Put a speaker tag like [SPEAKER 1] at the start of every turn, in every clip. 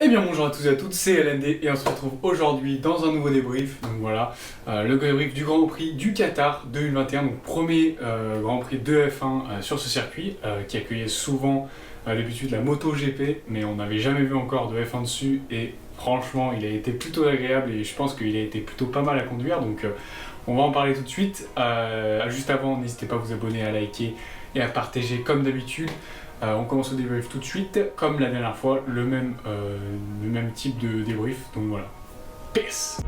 [SPEAKER 1] Eh bien bonjour à tous et à toutes, c'est LND et on se retrouve aujourd'hui dans un nouveau débrief. Donc voilà, le débrief du Grand Prix du Qatar 2021, donc premier Grand Prix de F1 sur ce circuit qui accueillait souvent d'habitude la MotoGP, mais on n'avait jamais vu encore de F1 dessus et franchement il a été plutôt agréable et je pense qu'il a été plutôt pas mal à conduire, donc on va en parler tout de suite. Juste avant, n'hésitez pas à vous abonner, à liker et à partager comme d'habitude. On commence le débrief tout de suite, comme la dernière fois, le même type de débrief, donc voilà. Peace.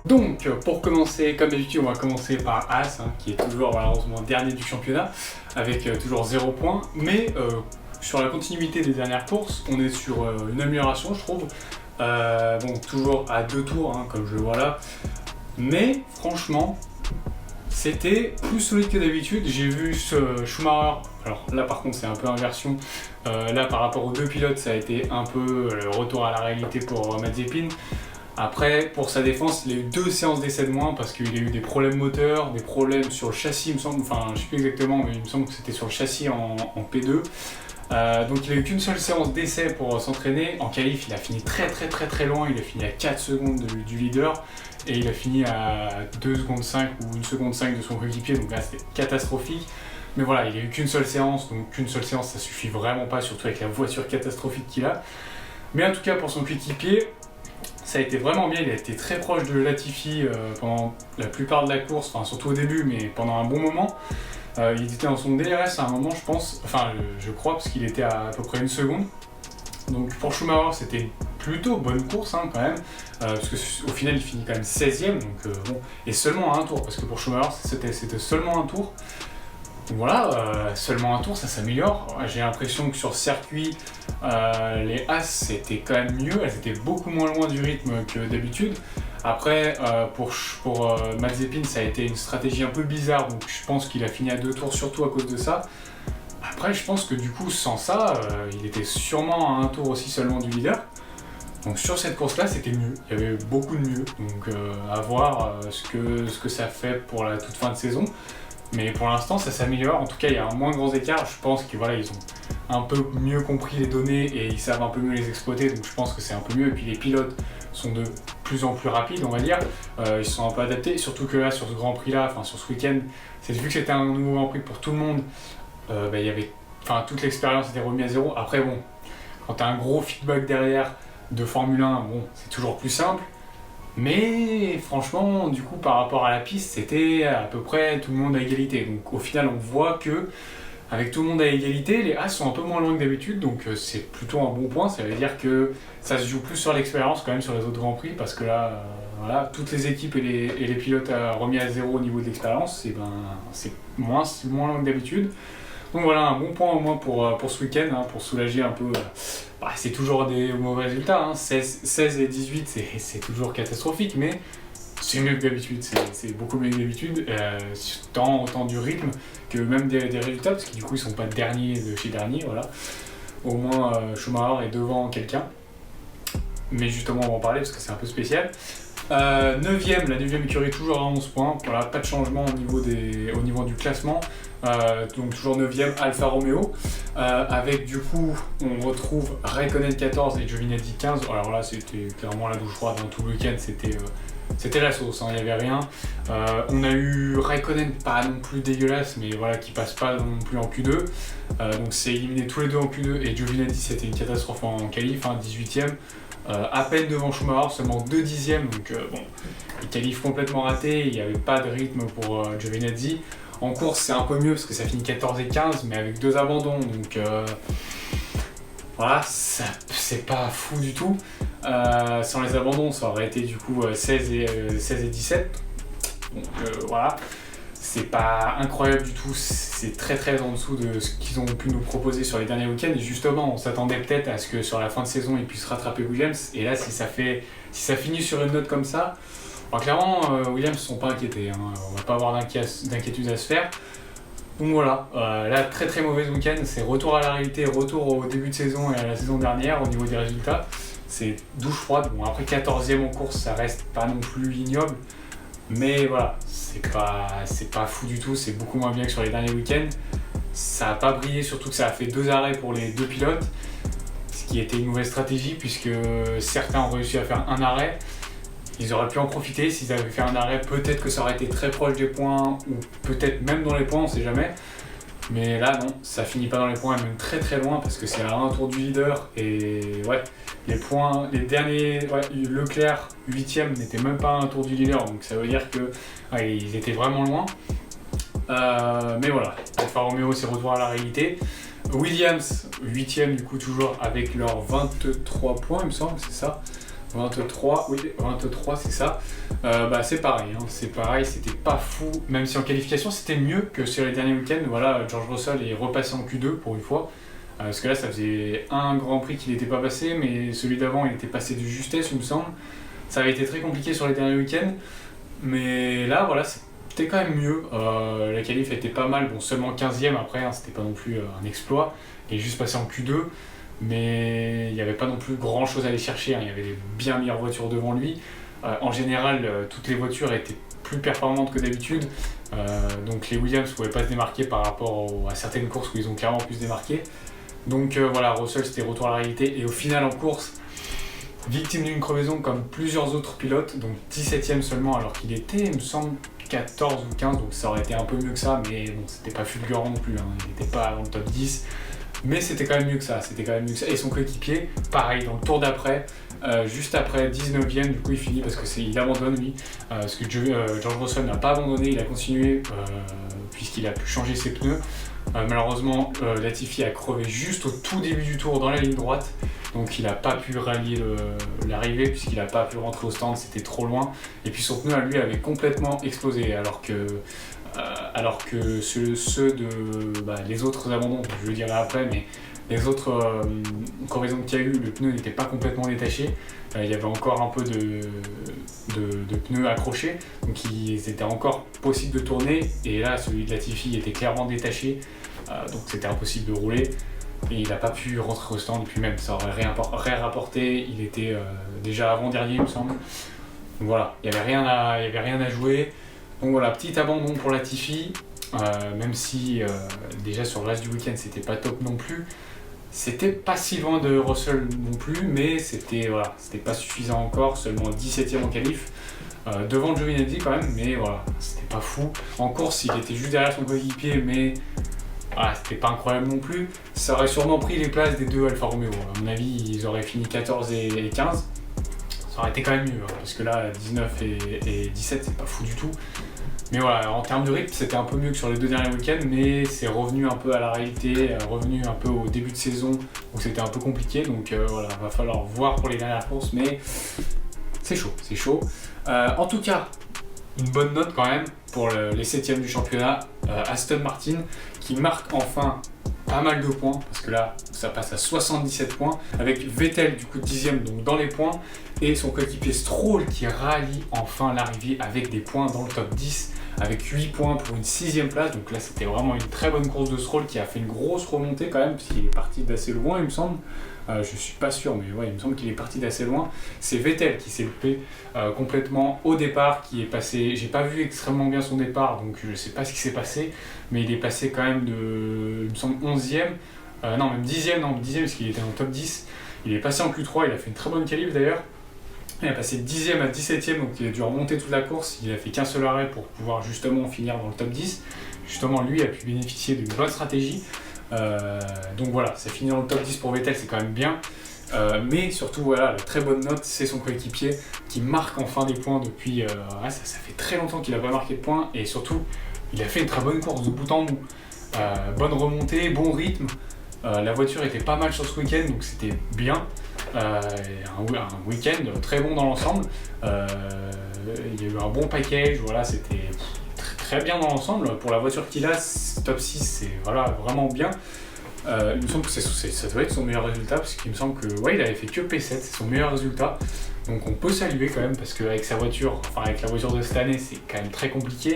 [SPEAKER 1] Donc, pour commencer, comme d'habitude, on va commencer par As, qui est toujours malheureusement dernier du championnat, avec toujours 0 points, mais sur la continuité des dernières courses, on est sur une amélioration, je trouve. Bon, toujours à 2 tours, comme je le vois là. Mais franchement, c'était plus solide que d'habitude. J'ai vu ce Schumacher, alors là par contre c'est un peu inversion. Là par rapport aux deux pilotes, ça a été un peu le retour à la réalité pour Mazepin. Après, pour sa défense, il a eu 2 séances d'essai de moins parce qu'il a eu des problèmes moteurs, des problèmes sur le châssis, il me semble, enfin je sais plus exactement, mais il me semble que c'était sur le châssis en P2. Donc il a eu qu'une seule séance d'essai pour s'entraîner. En qualif, il a fini très loin, il a fini à 4 secondes du leader et il a fini à 2 secondes 5 ou 1 seconde 5 de son coéquipier, donc là c'était catastrophique. Mais voilà, il a eu qu'une seule séance, donc qu'une seule séance ça suffit vraiment pas, surtout avec la voiture catastrophique qu'il a. Mais en tout cas pour son coéquipier, ça a été vraiment bien, il a été très proche de Latifi pendant la plupart de la course, enfin surtout au début, mais pendant un bon moment. Il était dans son DRS à un moment, je pense, enfin je crois, parce qu'il était à peu près 1 seconde. Donc pour Schumacher, c'était une plutôt bonne course quand même, parce qu'au final il finit quand même 16ème, donc bon, et seulement à un tour, parce que pour Schumacher c'était seulement un tour. Donc voilà, seulement un tour, ça s'améliore. J'ai l'impression que sur circuit, les As c'était quand même mieux, elles étaient beaucoup moins loin du rythme que d'habitude. Après, pour Mazepin, ça a été une stratégie un peu bizarre, donc je pense qu'il a fini à 2 tours surtout à cause de ça. Après, je pense que du coup, sans ça, il était sûrement à un tour aussi seulement du leader. Donc sur cette course-là, c'était mieux. Il y avait beaucoup de mieux. Donc à voir ce que ça fait pour la toute fin de saison. Mais pour l'instant, ça s'améliore. En tout cas, il y a un moins grand écart. Je pense qu'ils ont un peu mieux compris les données et ils savent un peu mieux les exploiter. Donc je pense que c'est un peu mieux. Et puis les pilotes sont de plus en plus rapides, on va dire. Ils se sont un peu adaptés. Surtout que là, sur ce Grand Prix-là, enfin sur ce week-end, vu que c'était un nouveau Grand Prix pour tout le monde, il y avait, toute l'expérience était remise à zéro. Après, bon, quand tu as un gros feedback derrière de Formule 1, bon, c'est toujours plus simple. Mais franchement, du coup, par rapport à la piste, c'était à peu près tout le monde à égalité. Donc au final, on voit que avec tout le monde à égalité, les As sont un peu moins loin que d'habitude, donc c'est plutôt un bon point. Ça veut dire que ça se joue plus sur l'expérience quand même sur les autres Grands Prix, parce que là, voilà, toutes les équipes et les pilotes remis à zéro au niveau de l'expérience, c'est moins loin que d'habitude. Donc voilà, un bon point au moins pour ce week-end, pour soulager un peu. C'est toujours des mauvais résultats, 16 et 18 c'est toujours catastrophique, mais c'est mieux que d'habitude, c'est beaucoup mieux que d'habitude, autant du rythme que même des résultats, parce que du coup ils sont pas derniers de chez dernier, voilà. Au moins Schumacher est devant quelqu'un, mais justement on va en parler parce que c'est un peu spécial. 9ème, la 9ème écurie toujours à 11 points, voilà, pas de changement au niveau du classement. Donc toujours 9ème, Alfa Romeo, avec du coup on retrouve Raikkonen 14 et Giovinazzi 15. Alors là c'était clairement la douche froide, dans tout le week-end c'était la sauce, il n'y avait rien. On a eu Raikkonen pas non plus dégueulasse, mais voilà, qui passe pas non plus en Q2, donc c'est éliminé tous les deux en Q2, et Giovinazzi c'était une catastrophe en qualif, 18ème. À peine devant Schumacher, seulement 2 dixièmes, donc bon, il qualifie complètement raté, il n'y avait pas de rythme pour Giovinazzi. En course c'est un peu mieux parce que ça finit 14 et 15, mais avec 2 abandons, donc voilà, c'est pas fou du tout. Sans les abandons ça aurait été du coup 16 et 17, donc voilà. C'est pas incroyable du tout, c'est très en dessous de ce qu'ils ont pu nous proposer sur les derniers week-ends, et justement on s'attendait peut-être à ce que sur la fin de saison ils puissent rattraper Williams, et là si ça finit sur une note comme ça, alors clairement Williams ne sont pas inquiétés, on va pas avoir d'inquiétude à se faire. Donc voilà, là très mauvais week-end, c'est retour à la réalité, retour au début de saison et à la saison dernière au niveau des résultats, c'est douche froide. Bon après 14ème en course ça reste pas non plus ignoble. Mais voilà, c'est pas fou du tout, c'est beaucoup moins bien que sur les derniers week-ends. Ça n'a pas brillé, surtout que ça a fait 2 arrêts pour les 2 pilotes, ce qui était une mauvaise stratégie puisque certains ont réussi à faire un arrêt. Ils auraient pu en profiter, s'ils avaient fait un arrêt, peut-être que ça aurait été très proche des points, ou peut-être même dans les points, on sait jamais. Mais là, non, ça finit pas dans les points, même très très loin, parce que c'est à un tour du leader, et ouais, les points, les derniers, ouais, Leclerc, 8ème, n'était même pas à un tour du leader, donc ça veut dire que ouais, ils étaient vraiment loin. Mais voilà, Alfa Romeo, c'est retour à la réalité. Williams, 8ème du coup, toujours avec leurs 23 points, il me semble, c'est ça. 23, oui, 23, c'est ça. C'est pareil, c'est pareil, c'était pas fou, même si en qualification c'était mieux que sur les derniers week-ends. Voilà, George Russell est repassé en Q2 pour une fois, parce que là ça faisait un Grand Prix qu'il n'était pas passé, mais celui d'avant il était passé de justesse, il me semble. Ça avait été très compliqué sur les derniers week-ends, mais là voilà, c'était quand même mieux. La qualif était pas mal, bon, seulement 15ème après, c'était pas non plus un exploit, et juste passé en Q2. Mais il n'y avait pas non plus grand chose à aller chercher, il y avait des bien meilleures voitures devant lui. En général, toutes les voitures étaient plus performantes que d'habitude, donc les Williams ne pouvaient pas se démarquer par rapport à certaines courses où ils ont clairement pu se démarquer. Donc voilà, Russell c'était retour à la réalité, et au final en course, victime d'une crevaison comme plusieurs autres pilotes, donc 17ème seulement alors qu'il était, il me semble, 14 ou 15, donc ça aurait été un peu mieux que ça, mais bon, c'était pas fulgurant non plus, il n'était pas dans le top 10. Mais c'était quand même mieux que ça, Et son coéquipier, pareil, dans le tour d'après, juste après 19ème, du coup il finit parce qu'il abandonne lui, parce que George Russell n'a pas abandonné, il a continué puisqu'il a pu changer ses pneus. Malheureusement, Latifi a crevé juste au tout début du tour dans la ligne droite, donc il n'a pas pu rallier l'arrivée puisqu'il n'a pas pu rentrer au stand, c'était trop loin. Et puis son pneu à lui avait complètement explosé, alors que ceux de les autres abandons, je le dirai après, mais les autres crevaisons qu'il y a eu, le pneu n'était pas complètement détaché, il y avait encore un peu de pneus accrochés, donc c'était encore possible de tourner, et là celui de Latifi était clairement détaché, donc c'était impossible de rouler, et il n'a pas pu rentrer au stand, et puis même ça aurait rien rapporté, il était déjà avant-dernier il me semble, donc voilà, il n'y avait rien à jouer. Donc voilà, petit abandon pour Latifi, même si déjà sur le reste du week-end c'était pas top non plus. C'était pas si loin de Russell non plus, mais c'était pas suffisant encore, seulement 17ème en qualif, devant Giovinazzi quand même, mais voilà, c'était pas fou. En course, il était juste derrière son coéquipier, mais voilà, c'était pas incroyable non plus. Ça aurait sûrement pris les places des deux Alfa Romeo. À mon avis, ils auraient fini 14 et 15. Ça aurait été quand même mieux, parce que là, 19 et 17, c'est pas fou du tout. Mais voilà, en termes de rythme, c'était un peu mieux que sur les 2 derniers week-ends, mais c'est revenu un peu à la réalité, revenu un peu au début de saison où c'était un peu compliqué, donc voilà, va falloir voir pour les dernières courses, mais c'est chaud. En tout cas, une bonne note quand même pour les 7ème du championnat, Aston Martin, qui marque enfin pas mal de points, parce que là, ça passe à 77 points, avec Vettel du coup 10ème, donc dans les points, et son coéquipier Stroll qui rallie enfin l'arrivée avec des points dans le top 10, avec 8 points pour une 6ème place, donc là c'était vraiment une très bonne course de Stroll qui a fait une grosse remontée quand même, puisqu'il est parti d'assez loin il me semble, je suis pas sûr mais ouais il me semble qu'il est parti d'assez loin. C'est Vettel qui s'est loupé complètement au départ, qui est passé, j'ai pas vu extrêmement bien son départ donc je sais pas ce qui s'est passé, mais il est passé quand même de, il me semble 11ème, non même 10ème parce qu'il était dans le top 10, il est passé en Q3, il a fait une très bonne qualif d'ailleurs. Il a passé 10ème à 17ème, donc il a dû remonter toute la course, il a fait qu'un seul arrêt pour pouvoir justement finir dans le top 10. Justement, lui a pu bénéficier d'une bonne stratégie. Donc voilà, ça finit dans le top 10 pour Vettel, c'est quand même bien. Mais surtout, voilà, la très bonne note, c'est son coéquipier qui marque enfin des points depuis... ça fait très longtemps qu'il n'a pas marqué de points, et surtout, il a fait une très bonne course de bout en bout. Bonne remontée, bon rythme. La voiture était pas mal sur ce week-end, donc c'était bien. Un week-end très bon dans l'ensemble. Il y a eu un bon package, voilà, c'était très bien dans l'ensemble. Pour la voiture qu'il a, top 6, c'est voilà, vraiment bien. Il me semble que ça doit être son meilleur résultat, parce qu'il me semble que il avait fait que P7, c'est son meilleur résultat. Donc on peut saluer quand même, parce qu'avec sa voiture, avec la voiture de cette année, c'est quand même très compliqué.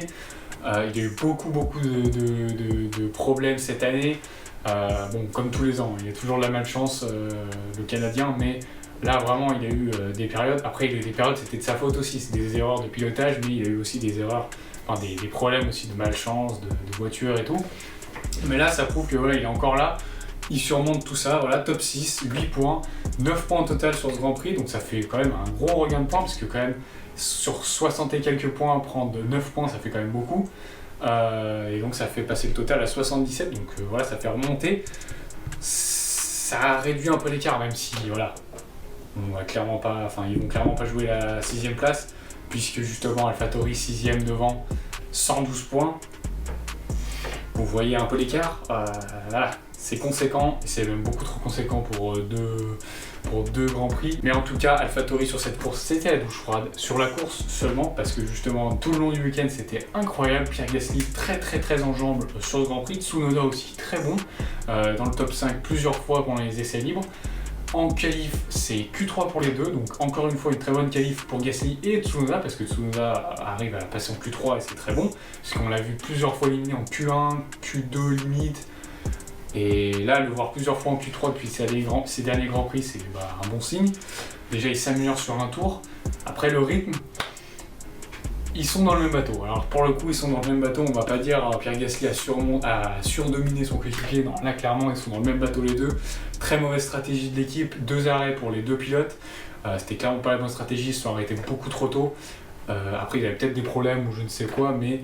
[SPEAKER 1] Il y a eu beaucoup de problèmes cette année. Comme tous les ans, il y a toujours de la malchance, le Canadien, mais Là, vraiment, il a eu des périodes. Après, il a eu des périodes, c'était de sa faute aussi. C'est des erreurs de pilotage, mais il a eu aussi des erreurs, enfin des problèmes aussi de malchance, de voiture et tout. Mais là, ça prouve que voilà, il est encore là. Il surmonte tout ça. Voilà, top 6, 8 points, 9 points au total sur ce Grand Prix. Donc ça fait quand même un gros regain de points, parce que quand même, sur 60 et quelques points, prendre 9 points, ça fait quand même beaucoup. Et donc ça fait passer le total à 77. Donc voilà, ça fait remonter. Ça a réduit un peu l'écart, même si voilà, ils vont clairement pas jouer la 6ème place, puisque justement AlphaTauri 6ème devant, 112 points. Vous voyez un peu l'écart, voilà, c'est conséquent, et c'est même beaucoup trop conséquent pour deux Grands Prix. Mais en tout cas, AlphaTauri sur cette course, c'était la douche froide. Sur la course seulement, parce que justement tout le long du week-end c'était incroyable. Pierre Gasly très très très en jambes sur le Grand Prix, Tsunoda aussi très bon, dans le top 5 plusieurs fois pendant les essais libres. En qualif, c'est Q3 pour les deux, donc encore une fois une très bonne qualif pour Gasly et Tsunoda, parce que Tsunoda arrive à passer en Q3 et c'est très bon, parce qu'on l'a vu plusieurs fois éliminé en Q1, Q2 limite, et là le voir plusieurs fois en Q3 depuis ces derniers Grands Prix, c'est un bon signe. Déjà il s'améliore sur un tour. Après le rythme, ils sont dans le même bateau. Alors pour le coup, ils sont dans le même bateau. On va pas dire Pierre Gasly a surdominé son coéquipier. Non, là clairement, ils sont dans le même bateau les deux. Très mauvaise stratégie de l'équipe. 2 arrêts pour les 2 pilotes. C'était clairement pas la bonne stratégie. Ils se sont arrêtés beaucoup trop tôt. Après, il y avait peut-être des problèmes ou je ne sais quoi, mais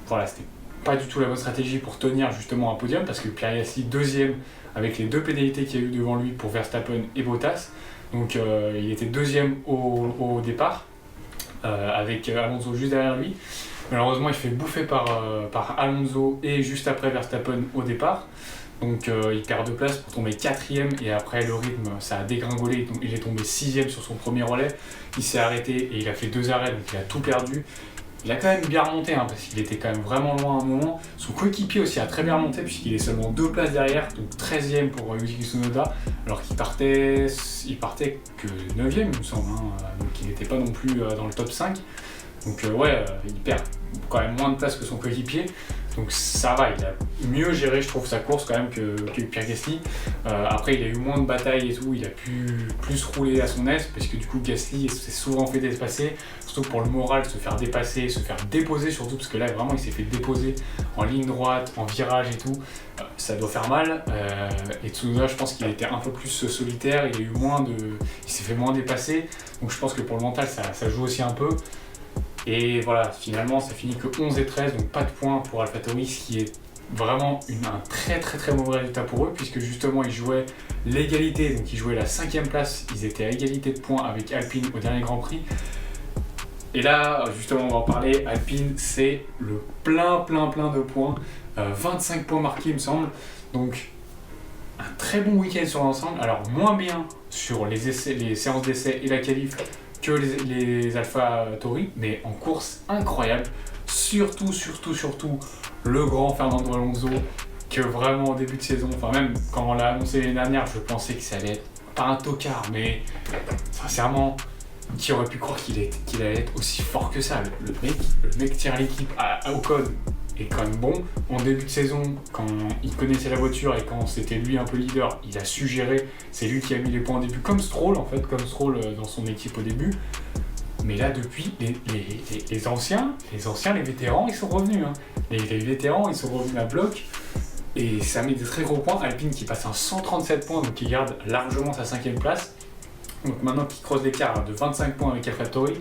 [SPEAKER 1] voilà, c'était pas du tout la bonne stratégie pour tenir justement un podium, parce que Pierre Gasly deuxième avec les 2 pénalités qu'il y a eu devant lui pour Verstappen et Bottas. Donc il était deuxième au départ. Avec Alonso juste derrière lui. Malheureusement, il fait bouffer par Alonso et juste après Verstappen au départ. Donc il perd 2 places pour tomber 4ème, et après le rythme, ça a dégringolé. Il est tombé 6ème sur son premier relais. Il s'est arrêté et il a fait 2 arrêts, donc il a tout perdu. Il a quand même bien remonté, parce qu'il était quand même vraiment loin à un moment. Son coéquipier aussi a très bien remonté, puisqu'il est seulement 2 places derrière, donc 13ème pour Yuki Tsunoda, alors qu'il partait que 9ème, il me semble, donc il n'était pas non plus dans le top 5. Donc il perd quand même moins de place que son coéquipier. Donc ça va, il a mieux géré, je trouve, sa course quand même que Pierre Gasly. Après, il a eu moins de batailles et tout, il a pu plus rouler à son aise, parce que du coup, Gasly s'est souvent fait dépasser, surtout pour le moral, se faire dépasser, se faire déposer surtout, parce que là, vraiment, il s'est fait déposer en ligne droite, en virage et tout. Ça doit faire mal. Et Tsunoda, je pense qu'il était un peu plus solitaire, il s'est fait moins dépasser. Donc je pense que pour le mental, ça joue aussi un peu. Et voilà, finalement, ça finit que 11 et 13, donc pas de points pour AlphaTauri, ce qui est vraiment un très très très mauvais résultat pour eux, puisque justement ils jouaient l'égalité, donc ils jouaient la 5ème place, ils étaient à égalité de points avec Alpine au dernier Grand Prix. Et là, justement, on va en parler, Alpine, c'est le plein de points, 25 points marqués il me semble, donc un très bon week-end sur l'ensemble. Alors moins bien sur les séances d'essai et la qualif que les AlphaTauri, mais en course incroyable. Surtout le grand Fernando Alonso, que vraiment au début de saison, enfin même quand on l'a annoncé l'année dernière, je pensais que ça allait être pas un tocard, mais sincèrement, qui aurait pu croire qu'il allait être aussi fort que ça. Le mec tire l'équipe à Ocon est quand même bon. En début de saison, quand il connaissait la voiture et quand c'était lui un peu leader, il a su gérer. C'est lui qui a mis les points au début, comme Stroll dans son équipe au début. Mais là, depuis, les anciens, les vétérans, ils sont revenus. Les vétérans, ils sont revenus à bloc. Et ça met des très gros points. Alpine qui passe à 137 points, donc qui garde largement sa 5ème place. Donc maintenant qui creuse l'écart de 25 points avec AlphaTauri.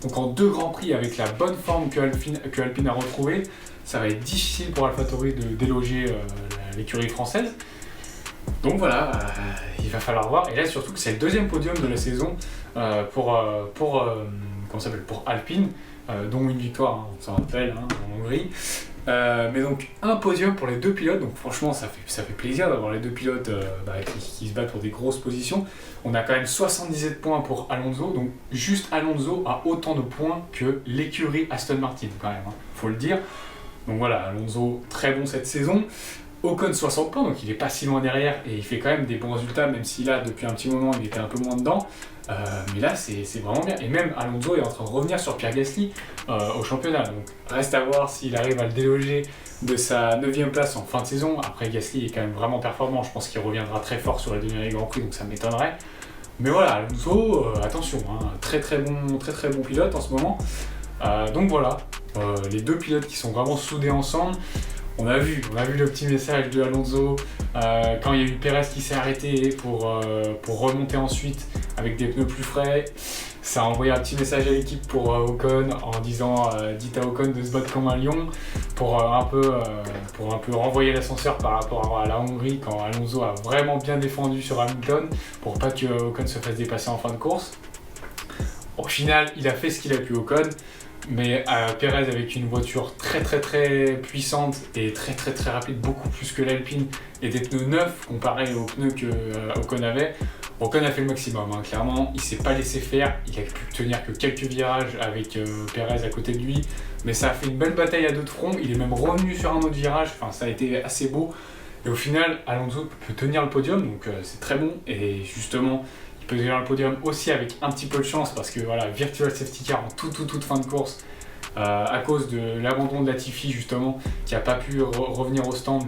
[SPEAKER 1] Donc en 2 Grands Prix, avec la bonne forme que Alpine a retrouvée, ça va être difficile pour AlphaTauri de déloger l'écurie française. Donc voilà, il va falloir voir. Et là surtout que c'est le 2e podium de la saison pour Alpine, dont une victoire, on s'en rappelle, en Hongrie. Mais donc un podium pour les 2 pilotes, donc franchement ça fait plaisir d'avoir les 2 pilotes qui se battent pour des grosses positions. On a quand même 77 points pour Alonso, donc juste Alonso a autant de points que l'écurie Aston Martin quand même, faut le dire. Donc voilà, Alonso très bon cette saison. Ocon 60 points, donc il est pas si loin derrière et il fait quand même des bons résultats, même si là depuis un petit moment il était un peu moins dedans. Mais là c'est vraiment bien. Et même Alonso est en train de revenir sur Pierre Gasly au championnat. Donc reste à voir s'il arrive à le déloger de sa 9ème place en fin de saison. Après Gasly est quand même vraiment performant. Je pense qu'il reviendra très fort sur les derniers Grands Prix, donc ça m'étonnerait. Mais voilà, Alonso, attention, hein, très très bon pilote en ce moment. Donc voilà, les deux pilotes qui sont vraiment soudés ensemble. On a vu le petit message de Alonso quand il y a eu Perez qui s'est arrêté pour remonter ensuite avec des pneus plus frais. Ça a envoyé un petit message à l'équipe pour Ocon en disant dites à Ocon de se battre comme un lion pour un peu renvoyer l'ascenseur par rapport à la Hongrie quand Alonso a vraiment bien défendu sur Hamilton pour pas que Ocon se fasse dépasser en fin de course. Au final, il a fait ce qu'il a pu Ocon. Mais Perez avec une voiture très puissante et très rapide, beaucoup plus que l'Alpine, et des pneus neufs comparés aux pneus que Ocon avait. Ocon a fait le maximum, hein, clairement, il s'est pas laissé faire, il a pu tenir que quelques virages avec Perez à côté de lui, mais ça a fait une belle bataille à deux de front, il est même revenu sur un autre virage, enfin ça a été assez beau, et au final Alonso peut tenir le podium, donc c'est très bon, et justement il peut tenir le podium aussi avec un petit peu de chance parce que voilà, virtual safety car en toute fin de course à cause de l'abandon de Latifi justement qui n'a pas pu revenir au stand.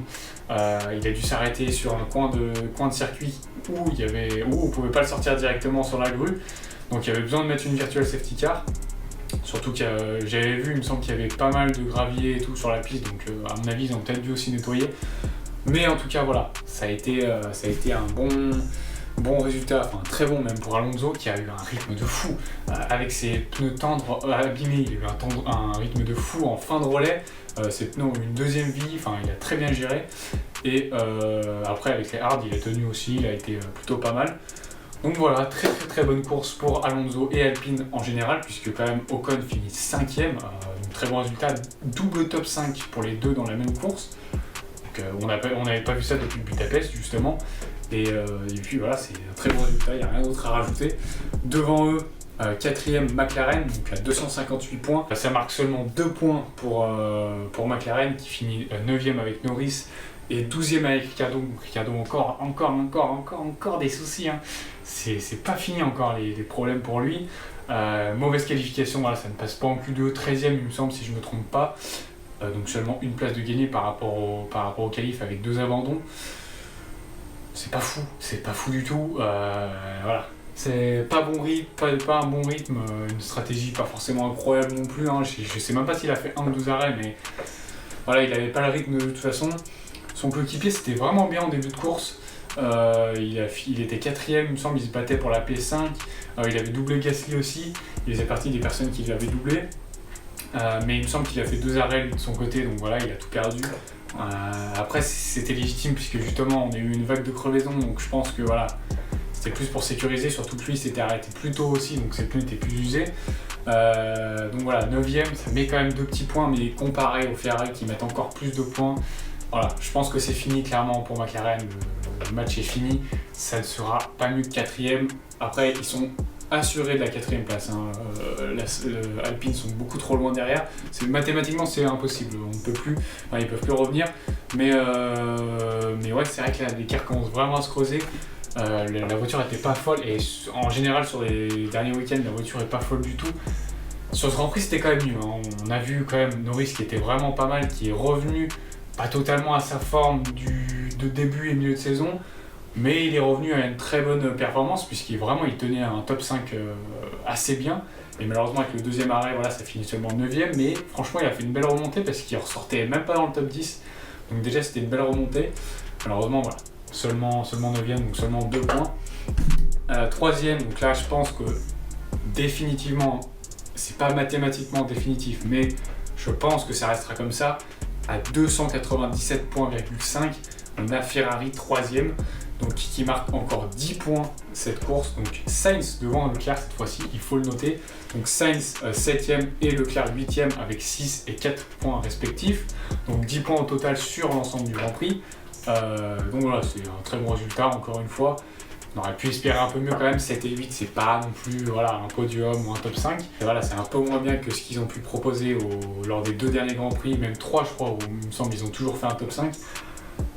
[SPEAKER 1] Il a dû s'arrêter sur un coin de circuit où on ne pouvait pas le sortir directement sur la grue. Donc il y avait besoin de mettre une virtual safety car. Surtout que j'avais vu, il me semble qu'il y avait pas mal de gravier et tout sur la piste, donc à mon avis ils ont peut-être dû aussi nettoyer. Mais en tout cas voilà, ça a été un bon résultat, enfin très bon même pour Alonso qui a eu un rythme de fou avec ses pneus tendres abîmés, il a eu un rythme de fou en fin de relais, ses pneus ont eu une deuxième vie, enfin il a très bien géré et après avec les hards il a tenu aussi, il a été plutôt pas mal. Donc voilà, très bonne course pour Alonso et Alpine en général puisque quand même Ocon finit 5ème, donc très bon résultat, double top 5 pour les deux dans la même course. Donc on n'avait pas vu ça depuis Budapest justement. Et puis voilà, c'est un très bon résultat, il n'y a rien d'autre à rajouter. Devant eux, 4ème McLaren, donc à 258 points. Ça marque seulement 2 points pour McLaren qui finit 9ème avec Norris et 12ème avec Ricciardo. Donc Ricciardo encore des soucis. Hein. C'est pas fini encore les problèmes pour lui. Mauvaise qualification, voilà, ça ne passe pas en Q2, 13ème il me semble si je ne me trompe pas. Donc seulement une place de gagné par rapport au qualif avec 2 abandons. C'est pas fou du tout, voilà. C'est pas bon rythme, pas un bon rythme, une stratégie pas forcément incroyable non plus, hein. Je sais même pas s'il a fait 1 ou 12 arrêts, mais voilà, il avait pas le rythme de toute façon. Son coéquipier c'était vraiment bien en début de course, il était 4ème, il me semble, il se battait pour la P5, il avait doublé Gasly aussi, il faisait partie des personnes qui l'avaient doublé, mais il me semble qu'il a fait 2 arrêts lui de son côté, donc voilà, il a tout perdu. Après c'était légitime puisque justement on a eu une vague de crevaison, donc je pense que voilà c'était plus pour sécuriser, surtout que lui s'était arrêté plus tôt aussi donc ses pneus étaient plus usés. Donc voilà, 9ème, ça met quand même 2 petits points, mais comparé aux Ferrari qui mettent encore plus de points, voilà, je pense que c'est fini clairement pour McLaren, le match est fini, ça ne sera pas mieux que 4ème. Après ils sont assurés de la 4ème place, hein. Alpine sont beaucoup trop loin derrière, mathématiquement c'est impossible, on ne peut plus, enfin, ils peuvent plus revenir, mais ouais c'est vrai que l'écart commence vraiment à se creuser. La voiture n'était pas folle et en général sur les derniers week-ends la voiture n'est pas folle du tout. Sur ce Grand Prix c'était quand même mieux, hein. On a vu quand même Norris qui était vraiment pas mal, qui est revenu pas totalement à sa forme de début et milieu de saison, mais il est revenu à une très bonne performance puisqu'il tenait un top 5 assez bien. Et malheureusement avec le deuxième arrêt, voilà, ça finit seulement 9ème, mais franchement il a fait une belle remontée parce qu'il ressortait même pas dans le top 10. Donc déjà c'était une belle remontée. Malheureusement voilà, seulement 9ème, donc seulement 2 points. 3ème, donc là je pense que définitivement, c'est pas mathématiquement définitif, mais je pense que ça restera comme ça. À 297,5 points, on a Ferrari 3ème. Donc qui marque encore 10 points cette course, donc Sainz devant Leclerc cette fois-ci, il faut le noter, donc Sainz 7ème et Leclerc 8ème avec 6 et 4 points respectifs, donc 10 points au total sur l'ensemble du Grand Prix, donc voilà c'est un très bon résultat encore une fois, on aurait pu espérer un peu mieux quand même, 7 et 8 c'est pas non plus voilà, un podium ou un top 5, et voilà c'est un peu moins bien que ce qu'ils ont pu proposer lors des 2 derniers Grands Prix, même 3 je crois, où il me semble qu'ils ont toujours fait un top 5.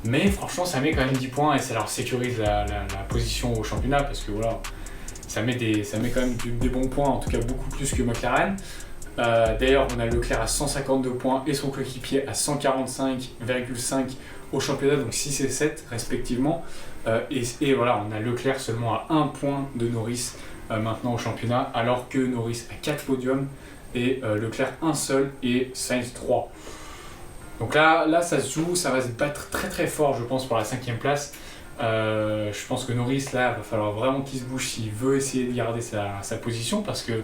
[SPEAKER 1] Mais franchement ça met quand même 10 points et ça leur sécurise la position au championnat parce que voilà, ça met quand même des bons points, en tout cas beaucoup plus que McLaren. D'ailleurs on a Leclerc à 152 points et son coéquipier à 145,5 au championnat, donc 6 et 7 respectivement. Et voilà, on a Leclerc seulement à 1 point de Norris maintenant au championnat, alors que Norris a 4 podiums et Leclerc 1 seul et Sainz 3. Donc là ça se joue, ça va se battre très très fort je pense pour la 5ème place. Je pense que Norris là, il va falloir vraiment qu'il se bouge s'il veut essayer de garder sa position, parce que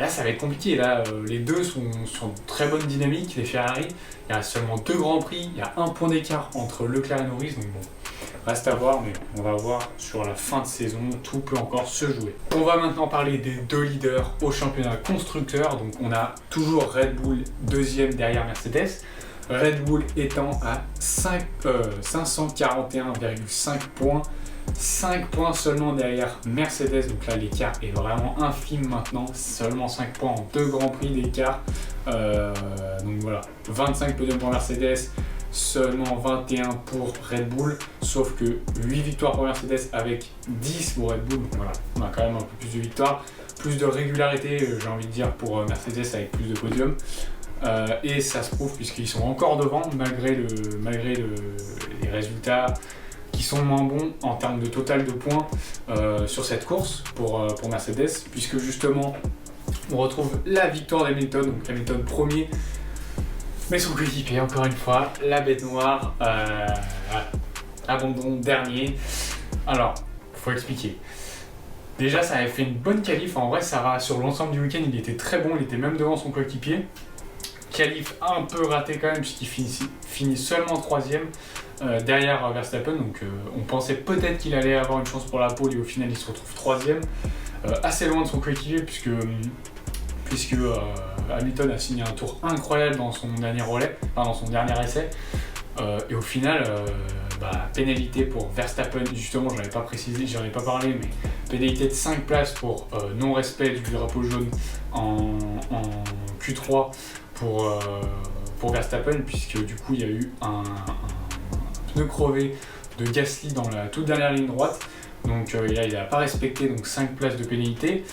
[SPEAKER 1] là ça va être compliqué. Là, les deux sont en très bonne dynamique, les Ferrari. Il y a seulement 2 grands prix, il y a 1 point d'écart entre Leclerc et Norris, donc bon, reste à voir, mais on va voir sur la fin de saison, tout peut encore se jouer. On va maintenant parler des 2 leaders au championnat constructeur. Donc on a toujours Red Bull deuxième derrière Mercedes. Red Bull étant à 541,5 points, 5 points seulement derrière Mercedes, donc là l'écart est vraiment infime maintenant, seulement 5 points en 2 grands prix d'écart. Donc voilà, 25 podiums pour Mercedes, seulement 21 pour Red Bull, sauf que 8 victoires pour Mercedes avec 10 pour Red Bull, donc voilà, on a quand même un peu plus de victoires, plus de régularité j'ai envie de dire pour Mercedes avec plus de podiums. Et ça se prouve puisqu'ils sont encore devant malgré les résultats qui sont moins bons en termes de total de points sur cette course pour Mercedes, puisque justement on retrouve la victoire d'Hamilton, donc Hamilton premier, mais son coéquipier encore une fois, la bête noire, abandon dernier. Alors, faut expliquer. Déjà ça avait fait une bonne qualif, en vrai ça va, sur l'ensemble du week-end il était très bon, il était même devant son coéquipier. Qualif un peu raté quand même puisqu'il finit seulement 3ème derrière Verstappen, donc on pensait peut-être qu'il allait avoir une chance pour la pole et au final il se retrouve 3ème, assez loin de son coéquipier puisque Hamilton a signé un tour incroyable dans son dernier relais, enfin dans son dernier essai, et au final pénalité pour Verstappen, justement j'en avais pas précisé, j'en ai pas parlé, mais pénalité de 5 places pour non-respect du drapeau jaune en Q3 pour Verstappen, puisque du coup il y a eu un pneu crevé de Gasly dans la toute dernière ligne droite, donc là il n'a pas respecté, donc 5 places de pénalité.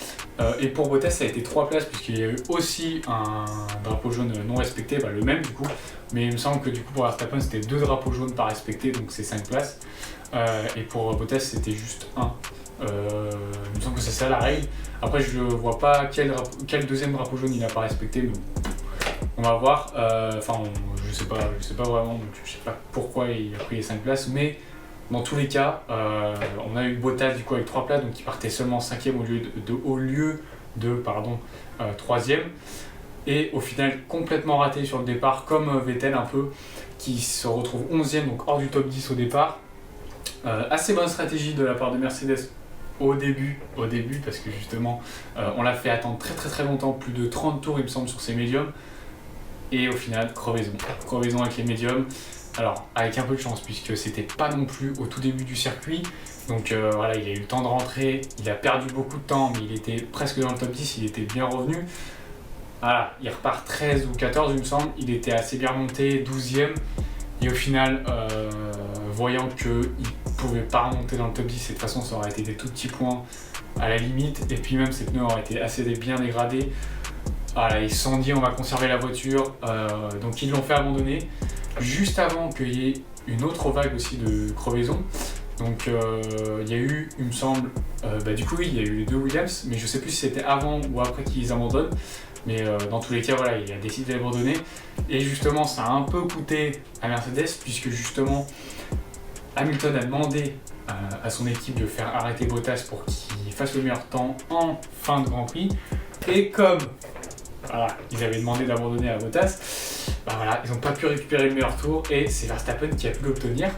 [SPEAKER 1] Et pour Bottas ça a été 3 places puisqu'il y a eu aussi un drapeau jaune non respecté, le même du coup, mais il me semble que du coup pour Verstappen c'était 2 drapeaux jaunes pas respectés, donc c'est 5 places, et pour Bottas c'était juste 1. Il me semble que c'est ça la règle. Après je ne vois pas quel deuxième drapeau jaune il n'a pas respecté, mais on va voir. Je sais pas vraiment, donc je sais pas pourquoi il a pris les 5 places, mais dans tous les cas, on a eu Bottas du coup avec 3 places, donc il partait seulement 5ème au lieu de 3ème. Et au final, complètement raté sur le départ, comme Vettel un peu, qui se retrouve 11ème, donc hors du top 10 au départ. Assez bonne stratégie de la part de Mercedes au début, parce que justement, on l'a fait attendre très très très longtemps, plus de 30 tours il me semble sur ses médiums. Et au final, crevaison avec les médiums. Alors, avec un peu de chance, puisque c'était pas non plus au tout début du circuit. Donc voilà, il a eu le temps de rentrer, il a perdu beaucoup de temps, mais il était presque dans le top 10, il était bien revenu. Voilà, il repart 13 ou 14, il me semble, il était assez bien monté, 12ème. Et au final, voyant qu'il ne pouvait pas remonter dans le top 10, et de toute façon, ça aurait été des tout petits points à la limite. Et puis même, ses pneus auraient été assez bien dégradés. Voilà, ils se sont dit on va conserver la voiture, donc ils l'ont fait abandonner juste avant qu'il y ait une autre vague aussi de crevaison. Donc il y a eu, il me semble, du coup oui, il y a eu les 2 Williams, mais je sais plus si c'était avant ou après qu'ils abandonnent, mais dans tous les cas voilà, il a décidé d'abandonner, et justement ça a un peu coûté à Mercedes, puisque justement Hamilton a demandé à son équipe de faire arrêter Bottas pour qu'il fasse le meilleur temps en fin de Grand Prix, et comme ils avaient demandé d'abandonner à Bottas, ils n'ont pas pu récupérer le meilleur tour et c'est Verstappen qui a pu l'obtenir.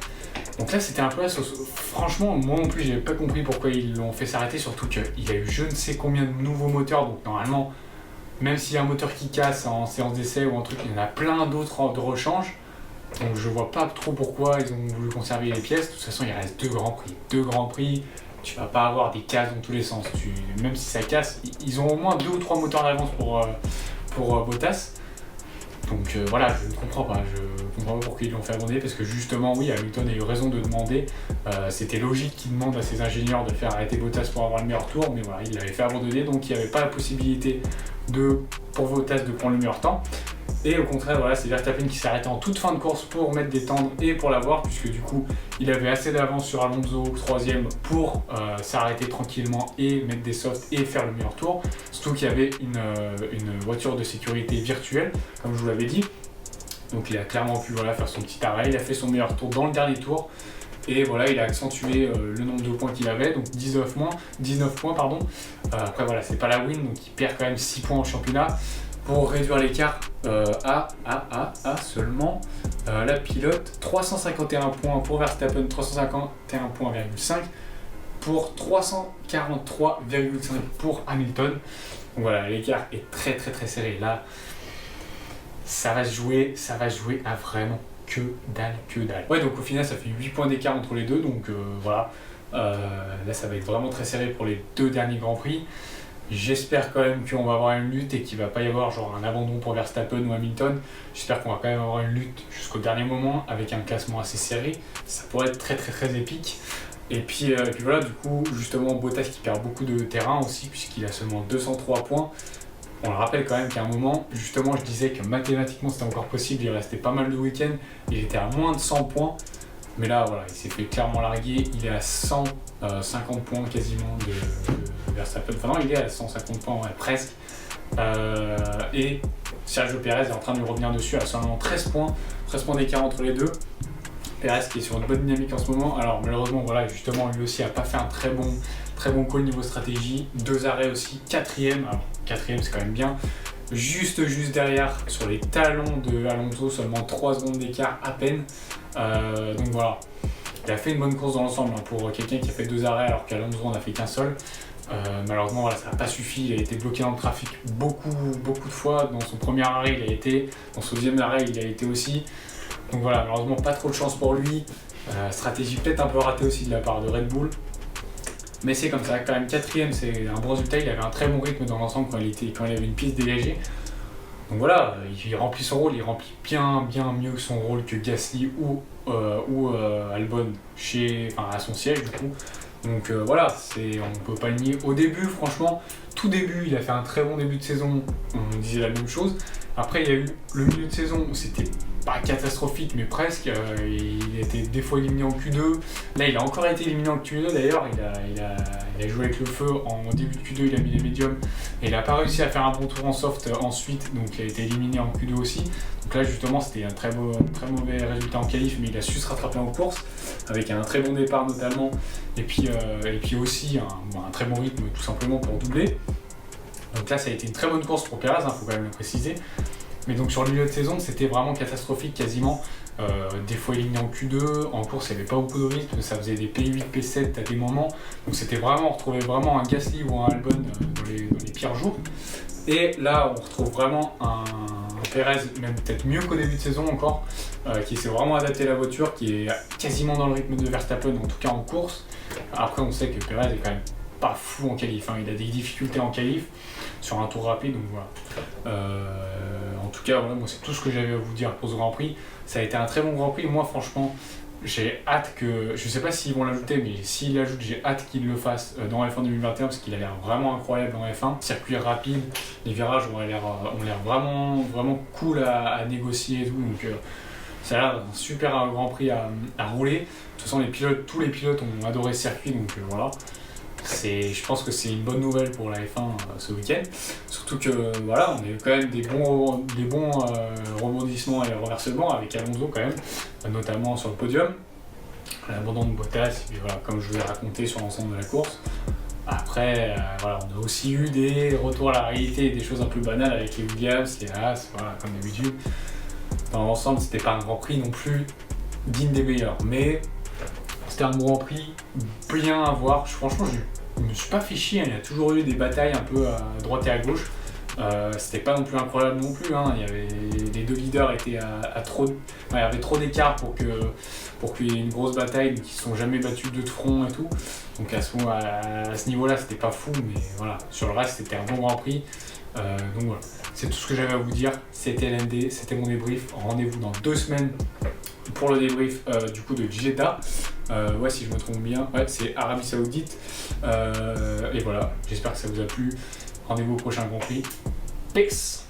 [SPEAKER 1] Donc là c'était un peu la sauce. Franchement, moi non plus j'avais pas compris pourquoi ils l'ont fait s'arrêter, surtout qu'il y a eu je ne sais combien de nouveaux moteurs, donc normalement, même s'il y a un moteur qui casse en séance d'essai ou un truc, il y en a plein d'autres de rechange. Donc je vois pas trop pourquoi ils ont voulu conserver les pièces. De toute façon il reste 2 grands prix. Tu vas pas avoir des casses dans tous les sens. Même si ça casse, ils ont au moins 2 ou 3 moteurs d'avance pour Bottas. Donc je ne comprends pas. Je comprends pas pourquoi ils l'ont fait abandonner, parce que justement, oui, Hamilton a eu raison de demander. C'était logique qu'il demande à ses ingénieurs de faire arrêter Bottas pour avoir le meilleur tour, mais il l'avait fait abandonner, donc il n'y avait pas la possibilité pour Bottas de prendre le meilleur temps. Et au contraire, voilà, c'est Verstappen qui s'est arrêté en toute fin de course pour mettre des tendres et pour l'avoir, puisque du coup, il avait assez d'avance sur Alonso, 3ème, pour s'arrêter tranquillement et mettre des softs et faire le meilleur tour. Surtout qu'il y avait une voiture de sécurité virtuelle, comme je vous l'avais dit. Donc il a clairement pu faire son petit arrêt, il a fait son meilleur tour dans le dernier tour. Et voilà, il a accentué le nombre de points qu'il avait, donc 19 points. Après voilà, c'est pas la win, donc il perd quand même 6 points au championnat. Pour réduire l'écart à seulement la pilote, 351 points pour Verstappen, 351 points,5 pour 343,5 pour Hamilton. Donc voilà, l'écart est très très très serré. Là, ça va se jouer à vraiment que dalle. Ouais, donc au final, ça fait 8 points d'écart entre les deux, donc voilà. Là, ça va être vraiment très serré pour les 2 derniers Grands Prix. J'espère quand même qu'on va avoir une lutte et qu'il va pas y avoir genre un abandon pour Verstappen ou Hamilton. J'espère qu'on va quand même avoir une lutte jusqu'au dernier moment avec un classement assez serré. Ça pourrait être très très très épique. Et puis voilà, du coup, justement, Bottas qui perd beaucoup de terrain aussi, puisqu'il a seulement 203 points. On le rappelle quand même qu'à un moment, justement, je disais que mathématiquement c'était encore possible, il restait pas mal de week-ends, il était à moins de 100 points. Mais là, voilà, il s'est fait clairement larguer, il est à 150 points quasiment de Verstappen. Enfin non, il est à 150 points, ouais, presque. Et Sergio Pérez est en train de lui revenir dessus à seulement 13 points d'écart entre les deux. Pérez qui est sur une bonne dynamique en ce moment. Alors malheureusement, voilà, justement, lui aussi n'a pas fait un très bon call niveau stratégie. 2 arrêts aussi, 4ème. Alors 4ème, c'est quand même bien. Juste derrière, sur les talons de Alonso, seulement 3 secondes d'écart à peine. Donc voilà, il a fait une bonne course dans l'ensemble pour quelqu'un qui a fait 2 arrêts alors qu'Alonso n'en a fait qu'un seul. Malheureusement, voilà, ça n'a pas suffi, il a été bloqué dans le trafic beaucoup de fois. Dans son premier arrêt, il a été, dans son deuxième arrêt, il a été aussi. Donc voilà, malheureusement, pas trop de chance pour lui. Stratégie peut-être un peu ratée aussi de la part de Red Bull. Mais c'est comme ça, quand même 4ème, c'est un bon résultat. Il avait un très bon rythme dans l'ensemble quand il avait une piste dégagée. Donc voilà, il remplit son rôle, il remplit bien mieux son rôle que Gasly ou Albon à son siège du coup. Donc voilà, on peut pas le nier. Au début, franchement, tout début, il a fait un très bon début de saison, on disait la même chose. Après, il y a eu le milieu de saison où c'était pas catastrophique, mais presque. Il était des fois éliminé en Q2. Là, il a encore été éliminé en Q2 d'ailleurs. Il a joué avec le feu en début de Q2, il a mis les médiums. Et il n'a pas réussi à faire un bon tour en soft ensuite, donc il a été éliminé en Q2 aussi. Donc là, justement, c'était un très mauvais résultat en qualif, mais il a su se rattraper en course, avec un très bon départ notamment. Et puis aussi un très bon rythme tout simplement pour doubler. Donc là, ça a été une très bonne course pour Pérez, faut quand même le préciser. Mais donc sur le milieu de saison, c'était vraiment catastrophique quasiment. Des fois éliminé en Q2, en course il n'y avait pas beaucoup de rythme, ça faisait des P8, P7 à des moments. Donc c'était vraiment, on retrouvait vraiment un Gasly ou un Albon dans les pires jours. Et là, on retrouve vraiment un Pérez, même peut-être mieux qu'au début de saison encore, qui s'est vraiment adapté à la voiture, qui est quasiment dans le rythme de Verstappen, en tout cas en course. Après, on sait que Pérez est quand même pas fou en qualif, il a des difficultés en qualif sur un tour rapide, donc voilà. En tout cas, voilà, moi c'est tout ce que j'avais à vous dire pour ce Grand Prix. Ça a été un très bon Grand Prix. Moi, franchement, j'ai hâte que. Je sais pas s'ils vont l'ajouter, mais s'ils l'ajoutent, j'ai hâte qu'ils le fassent dans F1 2021 parce qu'il a l'air vraiment incroyable en F1. Circuit rapide, les virages ont l'air vraiment cool à négocier et tout. Donc, ça a l'air d'un super Grand Prix à rouler. De toute façon, tous les pilotes ont adoré ce circuit, donc voilà. Je pense que c'est une bonne nouvelle pour la F1 ce week-end. Surtout que voilà, on a eu quand même des bons rebondissements et renversements avec Alonso quand même, notamment sur le podium. L'abandon de Bottas, et puis voilà, comme je vous ai raconté sur l'ensemble de la course. Après, voilà, on a aussi eu des retours à la réalité et des choses un peu banales avec les Williams, les Haas, voilà, comme d'habitude. Dans l'ensemble, c'était pas un Grand Prix non plus digne des meilleurs, mais c'était un Grand Prix bien à voir. Franchement, je me suis pas fait chier, il y a toujours eu des batailles un peu à droite et à gauche. C'était pas non plus incroyable non plus, les 2 leaders étaient il y avait trop d'écart pour qu'il y ait une grosse bataille, donc ils se sont jamais battus de front et tout. Donc à ce niveau-là, c'était pas fou, mais voilà, sur le reste, c'était un bon Grand Prix. Donc voilà, c'est tout ce que j'avais à vous dire. C'était LND, c'était mon débrief. Rendez-vous dans 2 semaines pour le débrief du coup de Jeddah. Ouais, si je me trompe bien, ouais, c'est Arabie Saoudite. Et voilà, j'espère que ça vous a plu. Rendez-vous au prochain Grand Prix. Peace!